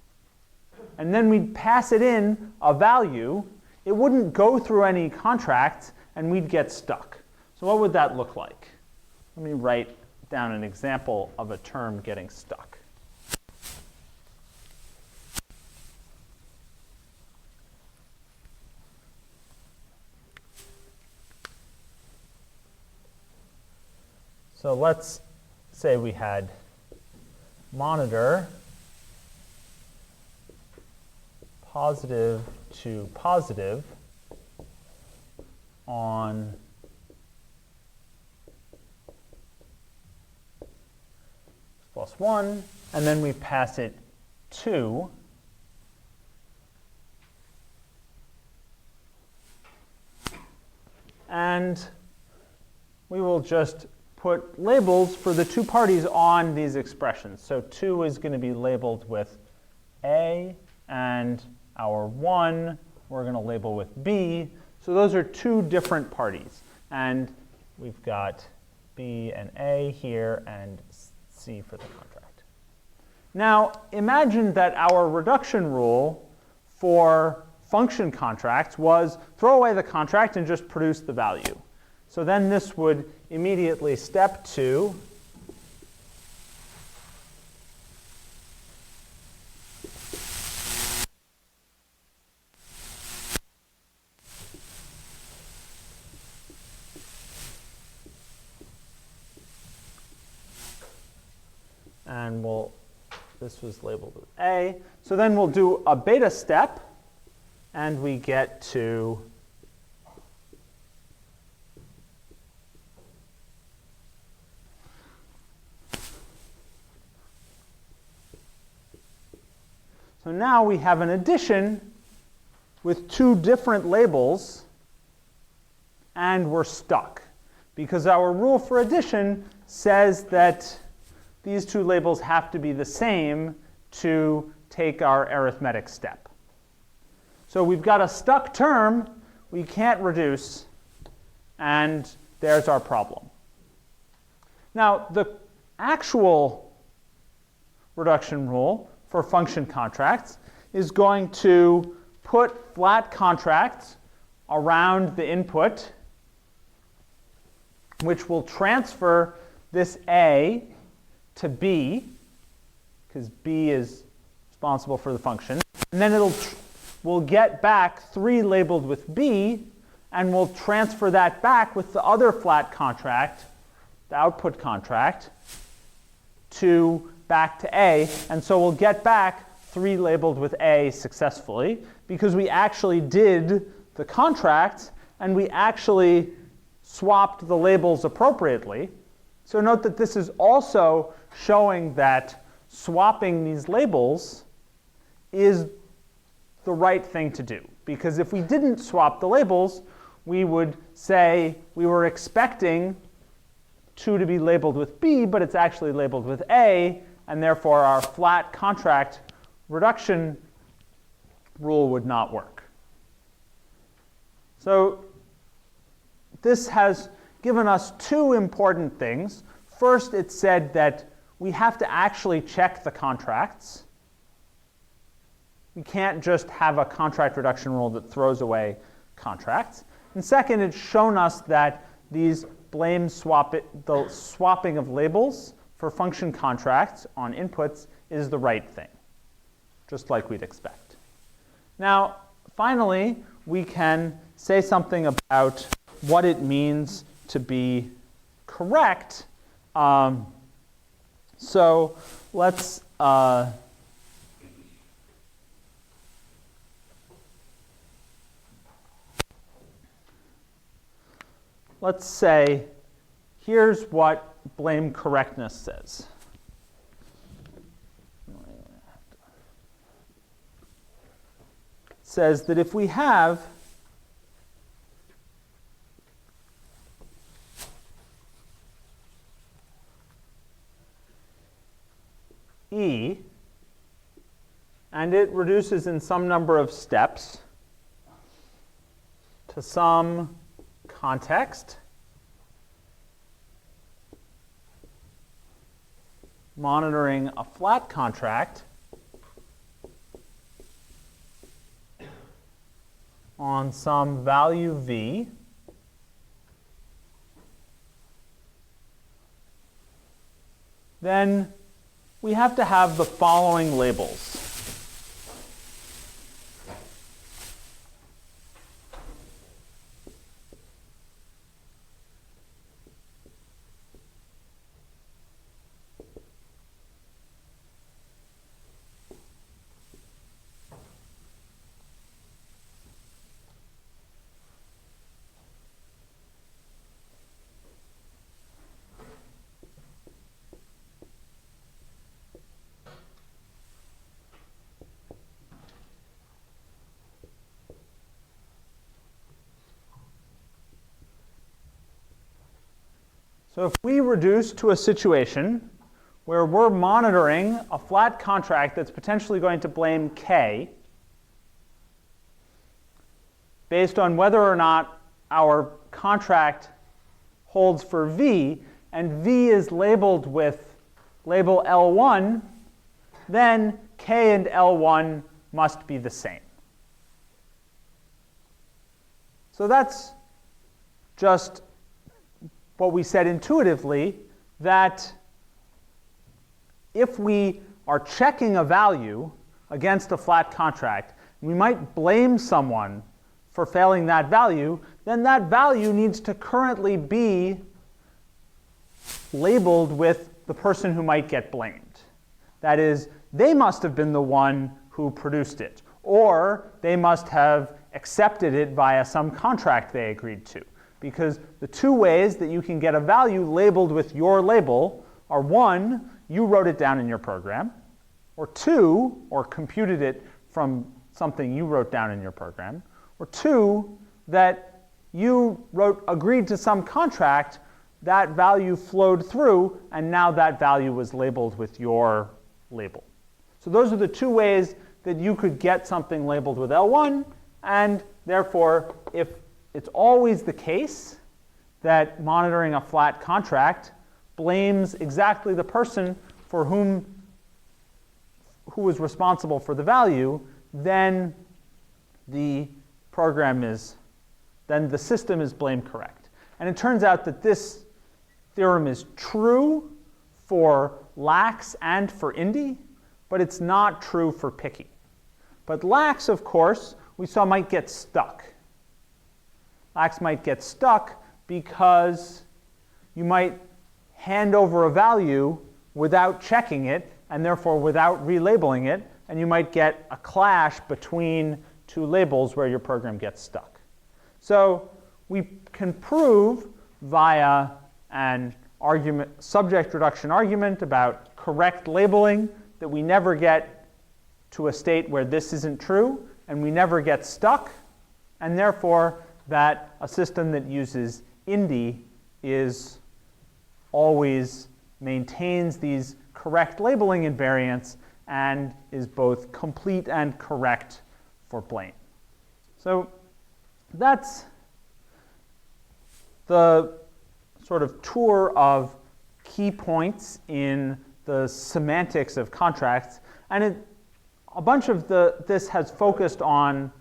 And then we'd pass it in a value. It wouldn't go through any contracts, and we'd get stuck. So what would that look like? Let me write down an example of a term getting stuck. So let's say we had monitor positive to positive on +1, and then we pass it 2. And we will just put labels for the two parties on these expressions. So 2 is going to be labeled with A, and our 1 we're going to label with B. So those are two different parties. And we've got B and A here, and C for the contract. Now, imagine that our reduction rule for function contracts was throw away the contract and just produce the value. So then this would immediately step to and this was labeled with A. So then we'll do a beta step, and we get to so now we have an addition with two different labels, and we're stuck because our rule for addition says that these two labels have to be the same to take our arithmetic step. So we've got a stuck term we can't reduce, and there's our problem. Now, the actual reduction rule for function contracts is going to put flat contracts around the input, which will transfer this A to B, because B is responsible for the function. And then we'll get back 3 labeled with B, and we'll transfer that back with the other flat contract, the output contract, back to A. And so we'll get back 3 labeled with A successfully, because we actually did the contract, and we actually swapped the labels appropriately. So note that this is also showing that swapping these labels is the right thing to do. Because if we didn't swap the labels, we would say we were expecting 2 to be labeled with B, but it's actually labeled with A, and therefore our flat contract reduction rule would not work. So this has given us 2 important things. First, it said that we have to actually check the contracts. We can't just have a contract reduction rule that throws away contracts. And second, it's shown us that the swapping of labels for function contracts on inputs is the right thing, just like we'd expect. Now, finally, we can say something about what it means to be correct. So let's say, here's what blame correctness says. It says that if we have E and it reduces in some number of steps to some context monitoring a flat contract on some value v, then we have to have the following labels. So if we reduce to a situation where we're monitoring a flat contract that's potentially going to blame k based on whether or not our contract holds for v, and v is labeled with label L1, then k and L1 must be the same. So that's just what we said intuitively, that if we are checking a value against a flat contract, we might blame someone for failing that value, then that value needs to currently be labeled with the person who might get blamed. That is, they must have been the one who produced it, or they must have accepted it via some contract they agreed to. Because the two ways that you can get a value labeled with your label are, one, you wrote it down in your program, or two, or computed it from something you wrote down in your program, or two, that you agreed to some contract, that value flowed through, and now that value was labeled with your label. So those are the two ways that you could get something labeled with L1, and therefore, if it's always the case that monitoring a flat contract blames exactly the person for who was responsible for the value, then the system is blame correct. And it turns out that this theorem is true for lax and for Indi, but it's not true for picky. But lax, of course, we saw might get stuck. Lax might get stuck because you might hand over a value without checking it, and therefore without relabeling it, and you might get a clash between two labels where your program gets stuck. So we can prove via an subject reduction argument about correct labeling that we never get to a state where this isn't true, and we never get stuck, and therefore that a system that uses Indi always maintains these correct labeling invariants and is both complete and correct for blame. So that's the sort of tour of key points in the semantics of contracts, and a bunch of this has focused on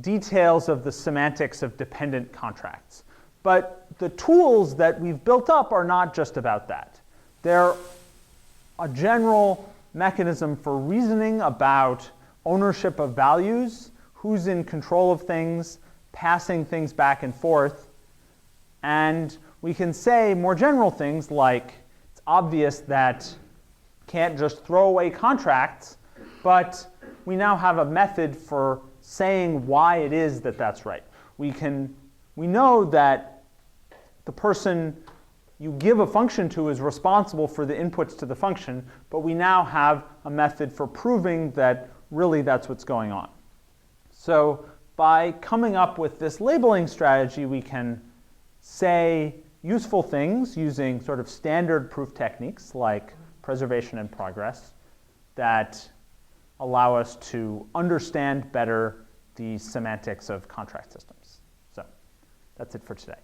details of the semantics of dependent contracts. But the tools that we've built up are not just about that. They're a general mechanism for reasoning about ownership of values, who's in control of things, passing things back and forth. And we can say more general things like, it's obvious that you can't just throw away contracts, but we now have a method for saying why it is that that's right. We know that the person you give a function to is responsible for the inputs to the function, but we now have a method for proving that really that's what's going on. So by coming up with this labeling strategy, we can say useful things using sort of standard proof techniques like preservation and progress that allow us to understand better the semantics of contract systems. So that's it for today.